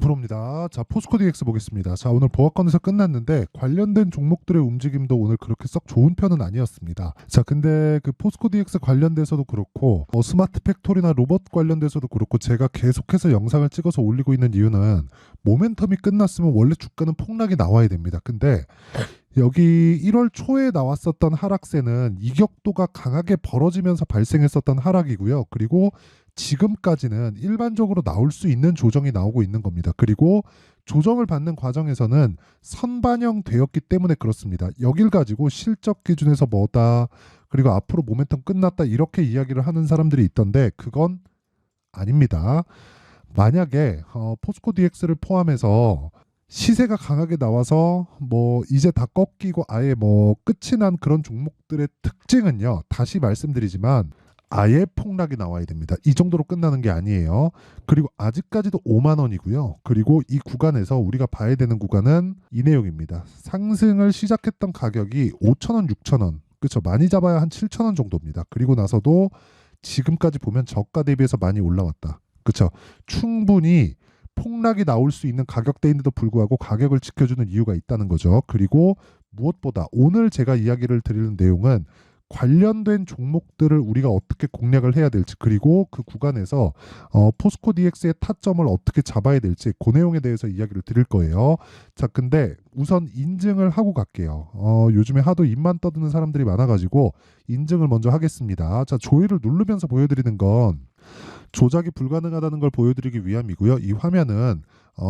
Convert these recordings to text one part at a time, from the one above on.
2%입니다. 자, 포스코 DX 보겠습니다. 자, 오늘 보합권에서 끝났는데 관련된 종목들의 움직임도 오늘 그렇게 썩 좋은 편은 아니었습니다. 자, 근데 그 포스코 DX 관련돼서도 그렇고 스마트 팩토리나 로봇 관련돼서도 그렇고 제가 계속해서 영상을 찍어서 올리고 있는 이유는 모멘텀이 끝났으면 원래 주가는 폭락이 나와야 됩니다. 근데 여기 1월 초에 나왔었던 하락세는 이격도가 강하게 벌어지면서 발생했었던 하락이고요. 그리고 지금까지는 일반적으로 나올 수 있는 조정이 나오고 있는 겁니다. 그리고 조정을 받는 과정에서는 선반영되었기 때문에 그렇습니다. 여길 가지고 실적 기준에서 뭐다, 그리고 앞으로 모멘텀 끝났다 이렇게 이야기를 하는 사람들이 있던데 그건 아닙니다. 만약에 포스코 DX를 포함해서 시세가 강하게 나와서 뭐 이제 다 꺾이고 아예 뭐 끝이 난 그런 종목들의 특징은요. 다시 말씀드리지만 아예 폭락이 나와야 됩니다. 이 정도로 끝나는 게 아니에요. 그리고 아직까지도 5만 원이고요. 그리고 이 구간에서 우리가 봐야 되는 구간은 이 내용입니다. 상승을 시작했던 가격이 5천 원, 6천 원. 그렇죠. 많이 잡아야 한 7천 원 정도입니다. 그리고 나서도 지금까지 보면 저가 대비해서 많이 올라왔다. 그렇죠. 충분히 폭락이 나올 수 있는 가격대인데도 불구하고 가격을 지켜주는 이유가 있다는 거죠. 그리고 무엇보다 오늘 제가 이야기를 드리는 내용은 관련된 종목들을 우리가 어떻게 공략을 해야 될지, 그리고 그 구간에서 포스코 DX의 타점을 어떻게 잡아야 될지 그 내용에 대해서 이야기를 드릴 거예요. 자, 근데 우선 인증을 하고 갈게요. 요즘에 하도 입만 떠드는 사람들이 많아가지고 인증을 먼저 하겠습니다. 자, 조회를 누르면서 보여드리는 건 조작이 불가능하다는 걸 보여드리기 위함이고요. 이 화면은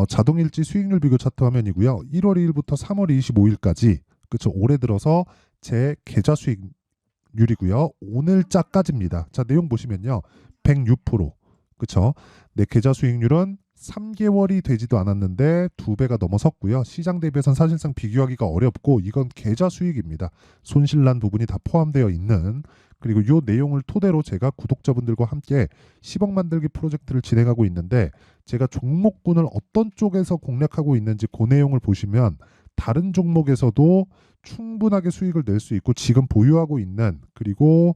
자동일지 수익률 비교 차트 화면이고요. 1월 2일부터 3월 25일까지 그쵸, 올해 들어서 제 계좌 수익률이고요. 오늘자까지입니다. 자, 내용 보시면요. 106%. 그쵸? 내 계좌 수익률은 3개월이 되지도 않았는데 2배가 넘어섰고요. 시장 대비해서는 사실상 비교하기가 어렵고 이건 계좌 수익입니다. 손실난 부분이 다 포함되어 있는, 그리고 이 내용을 토대로 제가 구독자분들과 함께 10억 만들기 프로젝트를 진행하고 있는데 제가 종목군을 어떤 쪽에서 공략하고 있는지 그 내용을 보시면 다른 종목에서도 충분하게 수익을 낼 수 있고 지금 보유하고 있는, 그리고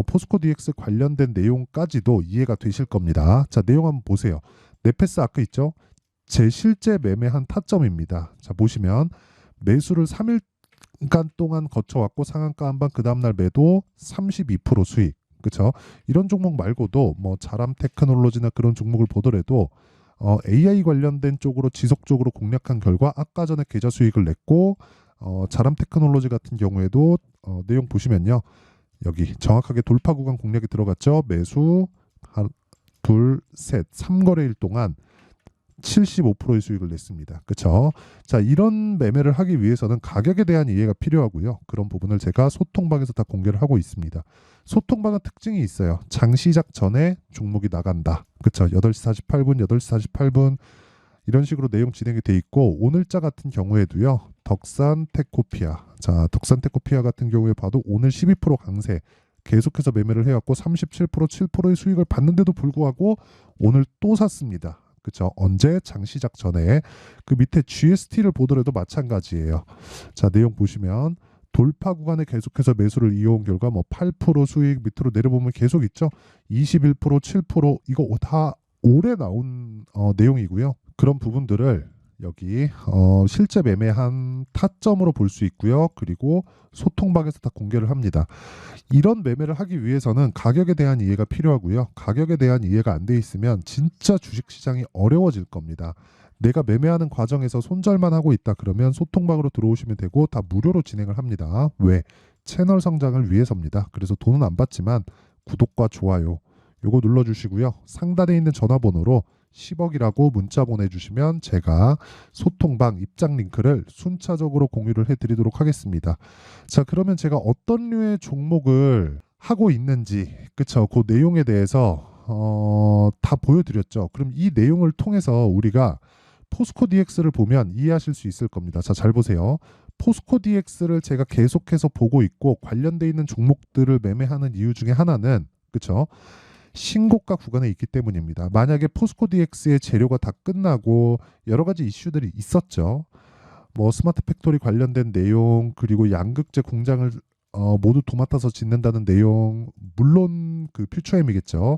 포스코 DX 관련된 내용까지도 이해가 되실 겁니다. 자, 내용 한번 보세요. 네페스 아크 있죠? 제 실제 매매한 타점입니다. 자, 보시면 매수를 3일간 동안 거쳐왔고 상한가 한 방, 그 다음날 매도 32% 수익. 그렇죠? 이런 종목 말고도 뭐 자람 테크놀로지나 그런 종목을 보더라도 AI 관련된 쪽으로 지속적으로 공략한 결과 아까 전에 계좌 수익을 냈고, 자람 테크놀로지 같은 경우에도 내용 보시면요. 여기 정확하게 돌파 구간 공략이 들어갔죠. 매수 한, 둘, 셋, 3거래일 동안 75%의 수익을 냈습니다. 그렇죠? 자, 이런 매매를 하기 위해서는 가격에 대한 이해가 필요하고요. 그런 부분을 제가 소통방에서 다 공개를 하고 있습니다. 소통방은 특징이 있어요. 장 시작 전에 종목이 나간다. 그렇죠? 8시 48분, 8시 48분 이런 식으로 내용 진행이 돼 있고, 오늘자 같은 경우에도요. 덕산테코피아. 자, 덕산테코피아 같은 경우에 봐도 오늘 12% 강세 계속해서 매매를 해왔고 37%, 7%의 수익을 받는데도 불구하고 오늘 또 샀습니다. 그쵸? 언제? 장 시작 전에. 그 밑에 GST를 보더라도 마찬가지예요. 자, 내용 보시면 돌파 구간에 계속해서 매수를 이어온 결과 뭐 8% 수익, 밑으로 내려보면 계속 있죠. 21%, 7% 이거 다 올해 나온 내용이고요. 그런 부분들을 여기 실제 매매한 타점으로 볼 수 있고요. 그리고 소통방에서 다 공개를 합니다. 이런 매매를 하기 위해서는 가격에 대한 이해가 필요하고요. 가격에 대한 이해가 안 돼 있으면 진짜 주식시장이 어려워질 겁니다. 내가 매매하는 과정에서 손절만 하고 있다 그러면 소통방으로 들어오시면 되고 다 무료로 진행을 합니다. 왜? 채널 성장을 위해서입니다. 그래서 돈은 안 받지만 구독과 좋아요 요거 눌러주시고요. 상단에 있는 전화번호로 10억이라고 문자 보내주시면 제가 소통방 입장 링크를 순차적으로 공유를 해드리도록 하겠습니다. 자, 그러면 제가 어떤 류의 종목을 하고 있는지, 그쵸? 그 내용에 대해서 다 보여드렸죠. 그럼 이 내용을 통해서 우리가 포스코 DX를 보면 이해하실 수 있을 겁니다. 자, 잘 보세요. 포스코 DX를 제가 계속해서 보고 있고 관련돼 있는 종목들을 매매하는 이유 중에 하나는, 그쵸? 신고가 구간에 있기 때문입니다. 만약에 포스코 DX의 재료가 다 끝나고 여러 가지 이슈들이 있었죠. 뭐 스마트 팩토리 관련된 내용, 그리고 양극재 공장을 모두 도맡아서 짓는다는 내용, 물론 그 퓨처엠이겠죠.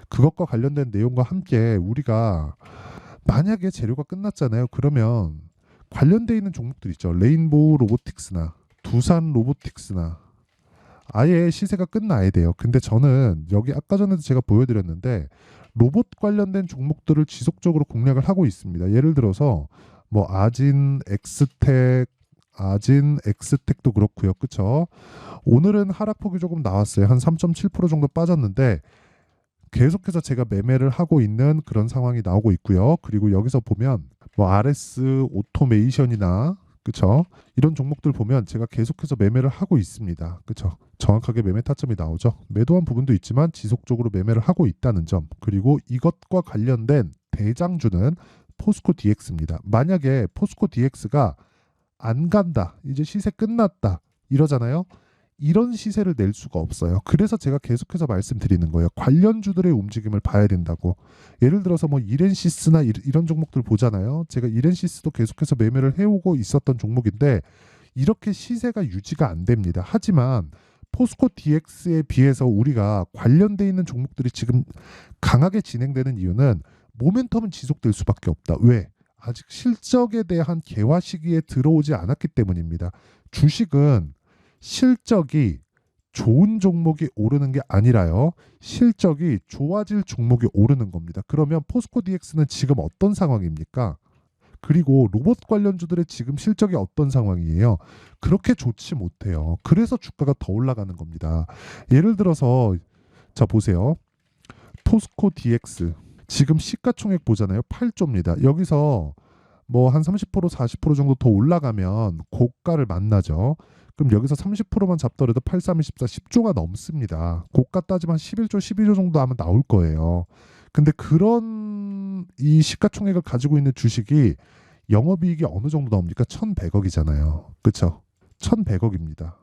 그것과 관련된 내용과 함께 우리가 만약에 재료가 끝났잖아요. 그러면 관련돼 있는 종목들 있죠. 레인보우 로보틱스나 두산 로보틱스나 아예 시세가 끝나야 돼요. 근데 저는 여기 아까 전에도 제가 보여드렸는데 로봇 관련된 종목들을 지속적으로 공략을 하고 있습니다. 예를 들어서 뭐 아진 엑스텍도 그렇고요. 그쵸? 오늘은 하락폭이 조금 나왔어요. 한 3.7% 정도 빠졌는데 계속해서 제가 매매를 하고 있는 그런 상황이 나오고 있고요. 그리고 여기서 보면 뭐 RS 오토메이션이나 그쵸? 이런 종목들 보면 제가 계속해서 매매를 하고 있습니다. 그쵸? 정확하게 매매 타점이 나오죠. 매도한 부분도 있지만 지속적으로 매매를 하고 있다는 점. 그리고 이것과 관련된 대장주는 포스코 DX입니다. 만약에 포스코 DX가 안 간다. 이제 시세 끝났다. 이러잖아요. 이런 시세를 낼 수가 없어요. 그래서 제가 계속해서 말씀드리는 거예요. 관련주들의 움직임을 봐야 된다고. 예를 들어서 뭐 이렌시스나 이런 종목들 보잖아요. 제가 이렌시스도 계속해서 매매를 해오고 있었던 종목인데 이렇게 시세가 유지가 안 됩니다. 하지만 포스코 DX에 비해서 우리가 관련돼 있는 종목들이 지금 강하게 진행되는 이유는 모멘텀은 지속될 수밖에 없다. 왜? 아직 실적에 대한 개화 시기에 들어오지 않았기 때문입니다. 주식은 실적이 좋은 종목이 오르는 게 아니라요. 실적이 좋아질 종목이 오르는 겁니다. 그러면 포스코 DX는 지금 어떤 상황입니까? 그리고 로봇 관련주들의 지금 실적이 어떤 상황이에요? 그렇게 좋지 못해요. 그래서 주가가 더 올라가는 겁니다. 예를 들어서 자 보세요. 포스코 DX 지금 시가총액 보잖아요. 8조입니다. 여기서 뭐 한 30% 40% 정도 더 올라가면 고가를 만나죠. 그럼 여기서 30%만 잡더라도 8, 3, 24, 10조가 넘습니다. 고가 따지면 한 11조, 12조 정도 하면 나올 거예요. 근데 그런 이 시가총액을 가지고 있는 주식이 영업이익이 어느 정도 나옵니까? 1,100억이잖아요. 그쵸? 1,100억입니다.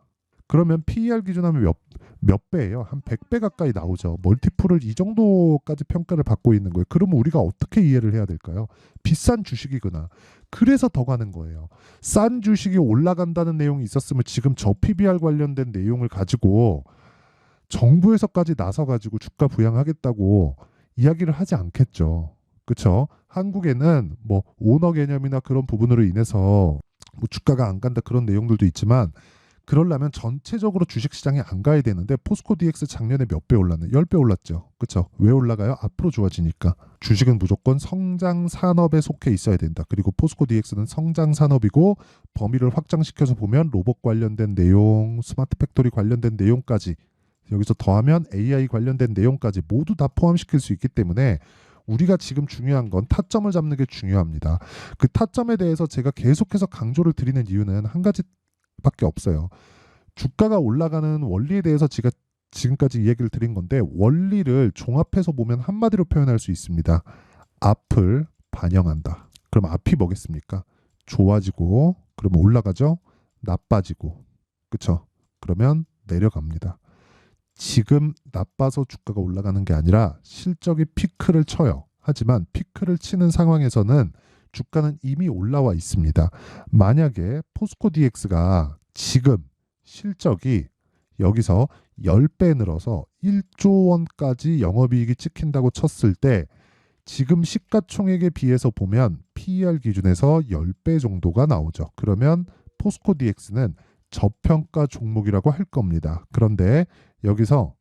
그러면 PER 기준하면 몇 배예요? 한 100배 가까이 나오죠. 멀티플을 이 정도까지 평가를 받고 있는 거예요. 그러면 우리가 어떻게 이해를 해야 될까요? 비싼 주식이구나. 그래서 더 가는 거예요. 싼 주식이 올라간다는 내용이 있었으면 지금 저 PBR 관련된 내용을 가지고 정부에서까지 나서가지고 주가 부양하겠다고 이야기를 하지 않겠죠. 그렇죠? 한국에는 뭐 오너 개념이나 그런 부분으로 인해서 뭐 주가가 안 간다 그런 내용들도 있지만 그러려면 전체적으로 주식시장에 안 가야 되는데 포스코 DX 작년에 몇 배 올랐나요? 10배 올랐죠. 그렇죠? 왜 올라가요? 앞으로 좋아지니까. 주식은 무조건 성장 산업에 속해 있어야 된다. 그리고 포스코 DX는 성장 산업이고 범위를 확장시켜서 보면 로봇 관련된 내용, 스마트 팩토리 관련된 내용까지 여기서 더하면 AI 관련된 내용까지 모두 다 포함시킬 수 있기 때문에 우리가 지금 중요한 건 타점을 잡는 게 중요합니다. 그 타점에 대해서 제가 계속해서 강조를 드리는 이유는 한 가지밖에 없어요. 주가가 올라가는 원리에 대해서 제가 지금까지 이야기를 드린 건데 원리를 종합해서 보면 한마디로 표현할 수 있습니다. 앞을 반영한다. 그럼 앞이 뭐겠습니까? 좋아지고 그러면 올라가죠. 나빠지고 그쵸? 그러면 내려갑니다. 지금 나빠서 주가가 올라가는 게 아니라 실적이 피크를 쳐요. 하지만 피크를 치는 상황에서는 주가는 이미 올라와 있습니다. 만약에 포스코 DX가 지금 실적이 여기서 10배 늘어서 1조 원까지 영업이익이 찍힌다고 쳤을 때 지금 시가총액에 비해서 보면 PER 기준에서 10배 정도가 나오죠. 그러면 포스코 DX는 저평가 종목이라고 할 겁니다. 그런데 여기서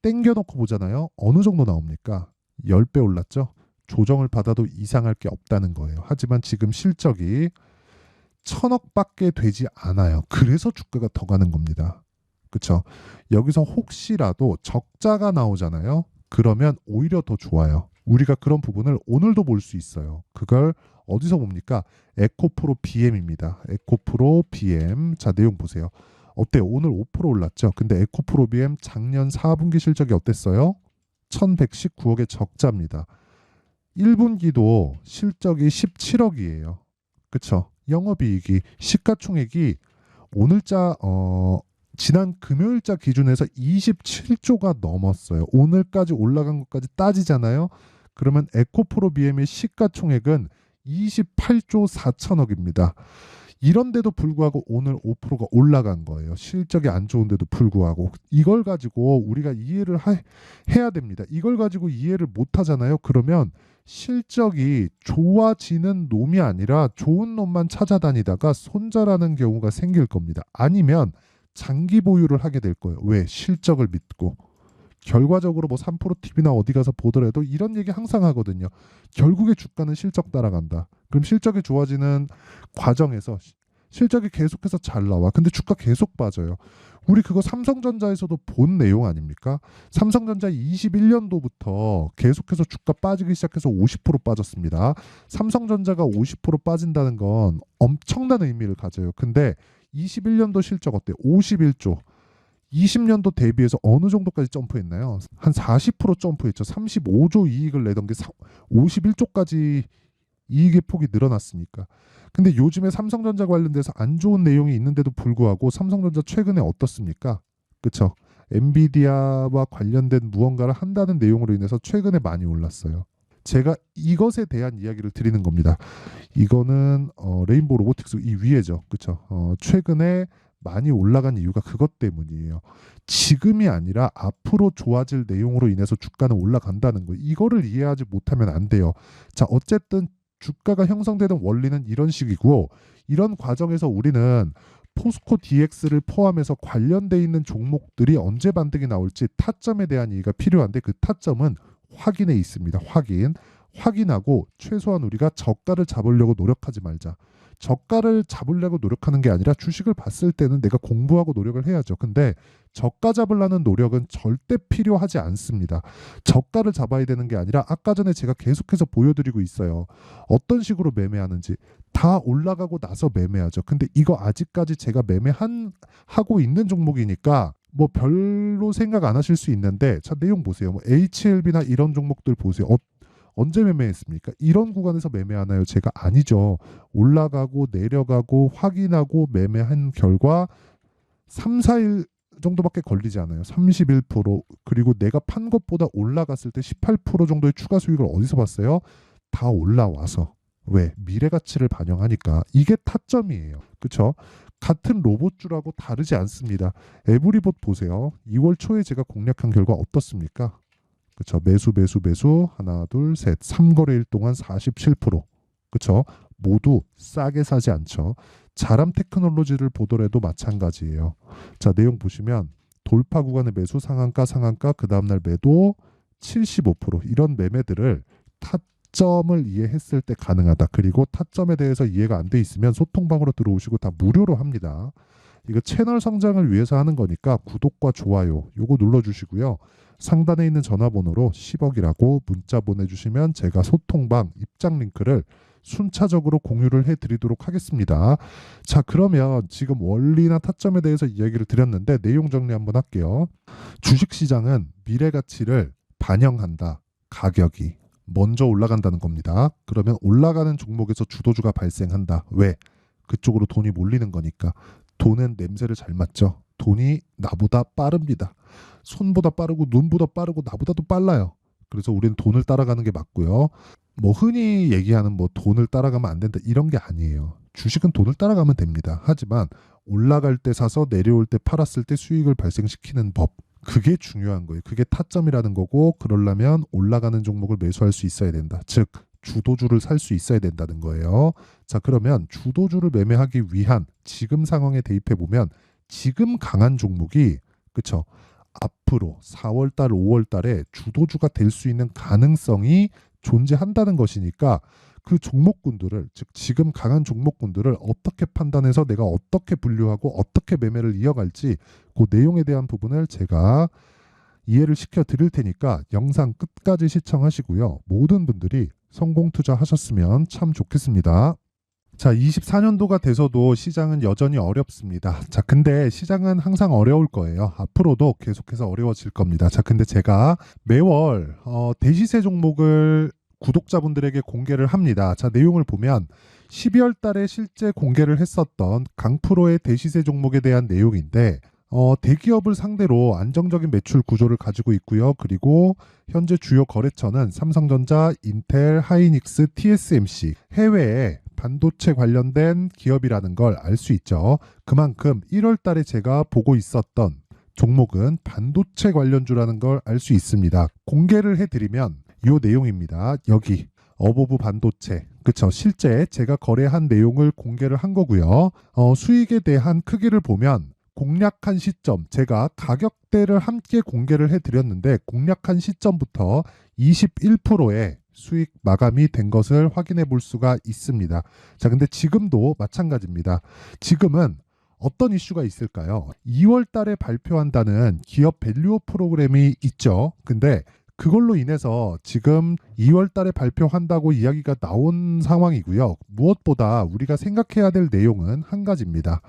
땡겨놓고 보잖아요. 어느 정도 나옵니까? 10배 올랐죠? 조정을 받아도 이상할 게 없다는 거예요. 하지만 지금 실적이 1,000억밖에 되지 않아요. 그래서 주가가 더 가는 겁니다. 그렇죠? 여기서 혹시라도 적자가 나오잖아요. 그러면 오히려 더 좋아요. 우리가 그런 부분을 오늘도 볼 수 있어요. 그걸 어디서 봅니까? 에코프로 BM입니다. 에코프로 BM. 자, 내용 보세요. 어때요? 오늘 5% 올랐죠? 근데 에코프로 BM 작년 4분기 실적이 어땠어요? 1,119억의 적자입니다. 1분기도 실적이 17억이에요. 그쵸? 영업이익이 시가총액이 오늘자 지난 금요일자 기준에서 27조가 넘었어요. 오늘까지 올라간 것까지 따지잖아요. 그러면 에코프로 BM의 시가총액은 28조 4천억입니다. 이런데도 불구하고 오늘 5%가 올라간 거예요. 실적이 안 좋은데도 불구하고. 이걸 가지고 우리가 이해를 해야 됩니다. 이걸 가지고 이해를 못 하잖아요. 그러면 실적이 좋아지는 놈이 아니라 좋은 놈만 찾아다니다가 손절하는 경우가 생길 겁니다. 아니면 장기 보유를 하게 될 거예요. 왜? 실적을 믿고. 결과적으로 뭐 3프로TV나 어디 가서 보더라도 이런 얘기 항상 하거든요. 결국에 주가는 실적 따라간다. 그럼 실적이 좋아지는 과정에서 실적이 계속해서 잘 나와. 근데 주가 계속 빠져요. 우리 그거 삼성전자에서도 본 내용 아닙니까? 삼성전자 21년도부터 계속해서 주가 빠지기 시작해서 50% 빠졌습니다. 삼성전자가 50% 빠진다는 건 엄청난 의미를 가져요. 근데 21년도 실적 어때요? 51조. 20년도 대비해서 어느 정도까지 점프했나요? 한 40% 점프했죠. 35조 이익을 내던 게 51조까지 이익의 폭이 늘어났으니까. 근데 요즘에 삼성전자 관련돼서 안 좋은 내용이 있는데도 불구하고 삼성전자 최근에 어떻습니까? 그쵸? 엔비디아와 관련된 무언가를 한다는 내용으로 인해서 최근에 많이 올랐어요. 제가 이것에 대한 이야기를 드리는 겁니다. 이거는 레인보우 로보틱스 이 위에죠. 그쵸? 최근에 많이 올라간 이유가 그것 때문이에요. 지금이 아니라 앞으로 좋아질 내용으로 인해서 주가는 올라간다는 거. 이거를 이해하지 못하면 안 돼요. 자, 어쨌든 주가가 형성되는 원리는 이런 식이고, 이런 과정에서 우리는 포스코 DX를 포함해서 관련돼 있는 종목들이 언제 반등이 나올지 타점에 대한 이해가 필요한데, 그 타점은 확인에 있습니다. 확인하고 최소한 우리가 저가를 잡으려고 노력하지 말자. 저가를 잡으려고 노력하는 게 아니라 주식을 봤을 때는 내가 공부하고 노력을 해야죠. 근데 저가 잡으려는 노력은 절대 필요하지 않습니다. 저가를 잡아야 되는 게 아니라 아까 전에 제가 계속해서 보여드리고 있어요. 어떤 식으로 매매하는지. 다 올라가고 나서 매매하죠. 근데 이거 아직까지 제가 하고 있는 종목이니까 뭐 별로 생각 안 하실 수 있는데, 자, 내용 보세요. 뭐 HLB나 이런 종목들 보세요. 언제 매매했습니까? 이런 구간에서 매매하나요? 제가 아니죠. 올라가고 내려가고 확인하고 매매한 결과 3, 4일 정도밖에 걸리지 않아요. 31%. 그리고 내가 판 것보다 올라갔을 때 18% 정도의 추가 수익을 어디서 봤어요? 다 올라와서. 왜? 미래 가치를 반영하니까. 이게 타점이에요. 그렇죠? 같은 로봇주라고 다르지 않습니다. 에브리봇 보세요. 2월 초에 제가 공략한 결과 어떻습니까? 그렇죠. 매수 하나 둘 셋 3거래일 동안 47%. 그렇죠. 모두 싸게 사지 않죠. 자람 테크놀로지를 보더라도 마찬가지예요. 자, 내용 보시면 돌파 구간의 매수 상한가 그 다음날 매도 75%. 이런 매매들을 타점을 이해했을 때 가능하다. 그리고 타점에 대해서 이해가 안 돼 있으면 소통방으로 들어오시고 다 무료로 합니다. 이거 채널 성장을 위해서 하는 거니까 구독과 좋아요 요거 눌러주시고요. 상단에 있는 전화번호로 10억이라고 문자 보내주시면 제가 소통방 입장 링크를 순차적으로 공유를 해드리도록 하겠습니다. 자, 그러면 지금 원리나 타점에 대해서 이야기를 드렸는데 내용 정리 한번 할게요. 주식시장은 미래 가치를 반영한다. 가격이 먼저 올라간다는 겁니다. 그러면 올라가는 종목에서 주도주가 발생한다. 왜? 그쪽으로 돈이 몰리는 거니까. 돈은 냄새를 잘 맡죠. 돈이 나보다 빠릅니다. 손보다 빠르고 눈보다 빠르고 나보다도 빨라요. 그래서 우리는 돈을 따라가는 게 맞고요. 뭐 흔히 얘기하는 뭐 돈을 따라가면 안 된다 이런 게 아니에요. 주식은 돈을 따라가면 됩니다. 하지만 올라갈 때 사서 내려올 때 팔았을 때 수익을 발생시키는 법. 그게 중요한 거예요. 그게 타점이라는 거고, 그러려면 올라가는 종목을 매수할 수 있어야 된다. 즉 주도주를 살 수 있어야 된다는 거예요. 자, 그러면 주도주를 매매하기 위한 지금 상황에 대입해 보면 지금 강한 종목이 그쵸? 앞으로 4월달, 5월달에 주도주가 될 수 있는 가능성이 존재한다는 것이니까 그 종목군들을, 즉 지금 강한 종목군들을 어떻게 판단해서 내가 어떻게 분류하고 어떻게 매매를 이어갈지 그 내용에 대한 부분을 제가 이해를 시켜 드릴 테니까 영상 끝까지 시청하시고요. 모든 분들이 성공 투자하셨으면 참 좋겠습니다. 자, 24년도가 돼서도 시장은 여전히 어렵습니다. 자, 근데 시장은 항상 어려울 거예요. 앞으로도 계속해서 어려워질 겁니다. 자, 근데 제가 매월 대시세 종목을 구독자분들에게 공개를 합니다. 자, 내용을 보면 12월 달에 실제 공개를 했었던 강프로의 대시세 종목에 대한 내용인데, 대기업을 상대로 안정적인 매출 구조를 가지고 있고요. 그리고 현재 주요 거래처는 삼성전자, 인텔, 하이닉스, TSMC, 해외에 반도체 관련된 기업이라는 걸 알 수 있죠. 그만큼 1월 달에 제가 보고 있었던 종목은 반도체 관련주라는 걸 알 수 있습니다. 공개를 해드리면 요 내용입니다. 여기 어보브 반도체, 그쵸? 실제 제가 거래한 내용을 공개를 한 거고요. 수익에 대한 크기를 보면 공략한 시점, 제가 가격대를 함께 공개를 해드렸는데 공략한 시점부터 21%의 수익 마감이 된 것을 확인해 볼 수가 있습니다. 자, 근데 지금도 마찬가지입니다. 지금은 어떤 이슈가 있을까요? 2월 달에 발표한다는 기업 밸류업 프로그램이 있죠. 근데 그걸로 인해서 지금 2월 달에 발표한다고 이야기가 나온 상황이고요. 무엇보다 우리가 생각해야 될 내용은 한 가지입니다.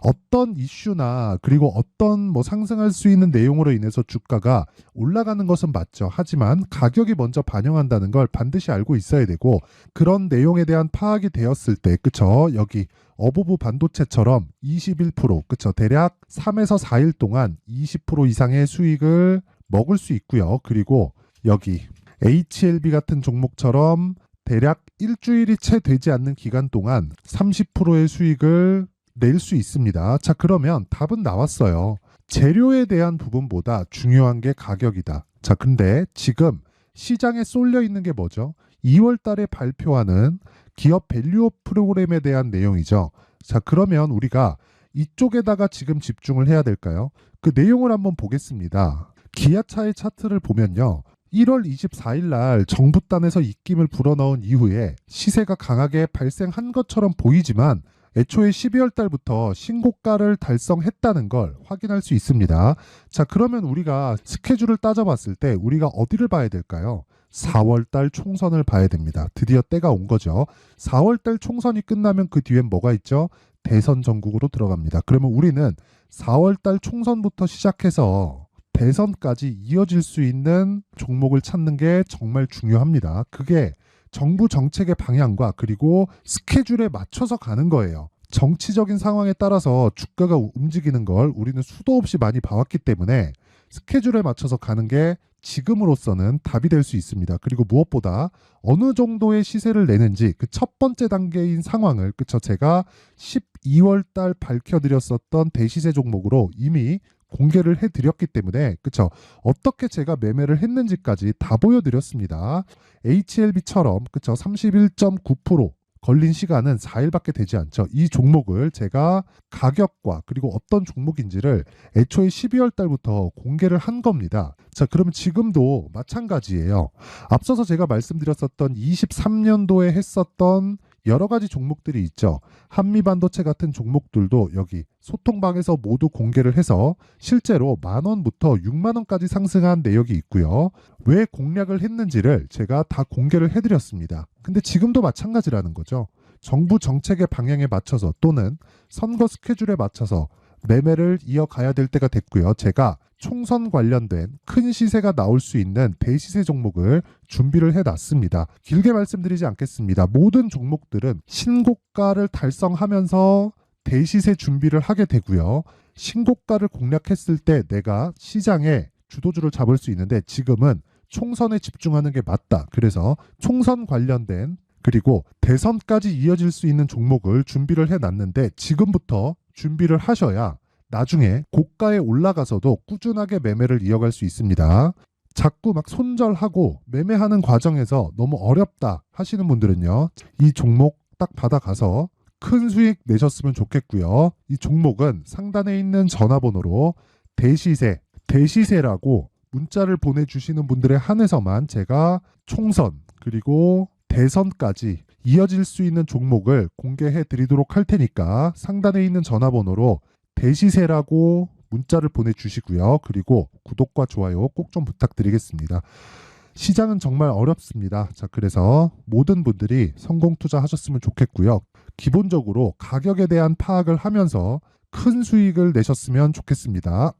어떤 이슈나 그리고 어떤 상승할 수 있는 내용으로 인해서 주가가 올라가는 것은 맞죠. 하지만 가격이 먼저 반영한다는 걸 반드시 알고 있어야 되고, 그런 내용에 대한 파악이 되었을 때, 그쵸? 여기 어보브 반도체처럼 21%, 그쵸? 대략 3에서 4일 동안 20% 이상의 수익을 먹을 수 있고요. 그리고 여기 HLB 같은 종목처럼 대략 일주일이 채 되지 않는 기간 동안 30%의 수익을 낼 수 있습니다. 자, 그러면 답은 나왔어요. 재료에 대한 부분보다 중요한 게 가격이다. 자, 근데 지금 시장에 쏠려 있는 게 뭐죠? 2월 달에 발표하는 기업 밸류업 프로그램에 대한 내용이죠. 자, 그러면 우리가 이쪽에다가 지금 집중을 해야 될까요? 그 내용을 한번 보겠습니다. 기아차의 차트를 보면요. 1월 24일 날 정부단에서 입김을 불어넣은 이후에 시세가 강하게 발생한 것처럼 보이지만 애초에 12월 달부터 신고가를 달성했다는 걸 확인할 수 있습니다. 자, 그러면 우리가 스케줄을 따져봤을 때 우리가 어디를 봐야 될까요? 4월 달 총선을 봐야 됩니다. 드디어 때가 온 거죠. 4월 달 총선이 끝나면 그 뒤엔 뭐가 있죠? 대선 전국으로 들어갑니다. 그러면 우리는 4월 달 총선부터 시작해서 대선까지 이어질 수 있는 종목을 찾는 게 정말 중요합니다. 그게 정부 정책의 방향과 그리고 스케줄에 맞춰서 가는 거예요. 정치적인 상황에 따라서 주가가 움직이는 걸 우리는 수도 없이 많이 봐왔기 때문에 스케줄에 맞춰서 가는 게 지금으로서는 답이 될 수 있습니다. 그리고 무엇보다 어느 정도의 시세를 내는지 그 첫 번째 단계인 상황을, 그쵸? 제가 12월 달 밝혀드렸었던 대시세 종목으로 이미 공개를 해드렸기 때문에, 그쵸? 어떻게 제가 매매를 했는지까지 다 보여드렸습니다. HLB처럼, 그쵸? 31.9% 걸린 시간은 4일밖에 되지 않죠. 이 종목을 제가 가격과 그리고 어떤 종목인지를 애초에 12월 달부터 공개를 한 겁니다. 자, 그러면 지금도 마찬가지예요. 앞서서 제가 말씀드렸었던 23년도에 했었던 여러 가지 종목들이 있죠. 한미반도체 같은 종목들도 여기 소통방에서 모두 공개를 해서 실제로 10,000원부터 60,000원까지 상승한 내역이 있고요. 왜 공략을 했는지를 제가 다 공개를 해드렸습니다. 근데 지금도 마찬가지라는 거죠. 정부 정책의 방향에 맞춰서 또는 선거 스케줄에 맞춰서 매매를 이어가야 될 때가 됐고요. 제가 총선 관련된 큰 시세가 나올 수 있는 대시세 종목을 준비를 해놨습니다. 길게 말씀드리지 않겠습니다. 모든 종목들은 신고가를 달성하면서 대시세 준비를 하게 되고요. 신고가를 공략했을 때 내가 시장에 주도주를 잡을 수 있는데 지금은 총선에 집중하는 게 맞다. 그래서 총선 관련된 그리고 대선까지 이어질 수 있는 종목을 준비를 해놨는데 지금부터 준비를 하셔야 나중에 고가에 올라가서도 꾸준하게 매매를 이어갈 수 있습니다. 자꾸 막 손절하고 매매하는 과정에서 너무 어렵다 하시는 분들은요. 이 종목 딱 받아가서 큰 수익 내셨으면 좋겠고요. 이 종목은 상단에 있는 전화번호로 대시세라고 문자를 보내주시는 분들에 한해서만 제가 총선 그리고 대선까지 이어질 수 있는 종목을 공개해 드리도록 할 테니까 상단에 있는 전화번호로 대시세라고 문자를 보내주시고요. 그리고 구독과 좋아요 꼭 좀 부탁드리겠습니다. 시장은 정말 어렵습니다. 자, 그래서 모든 분들이 성공 투자하셨으면 좋겠고요. 기본적으로 가격에 대한 파악을 하면서 큰 수익을 내셨으면 좋겠습니다.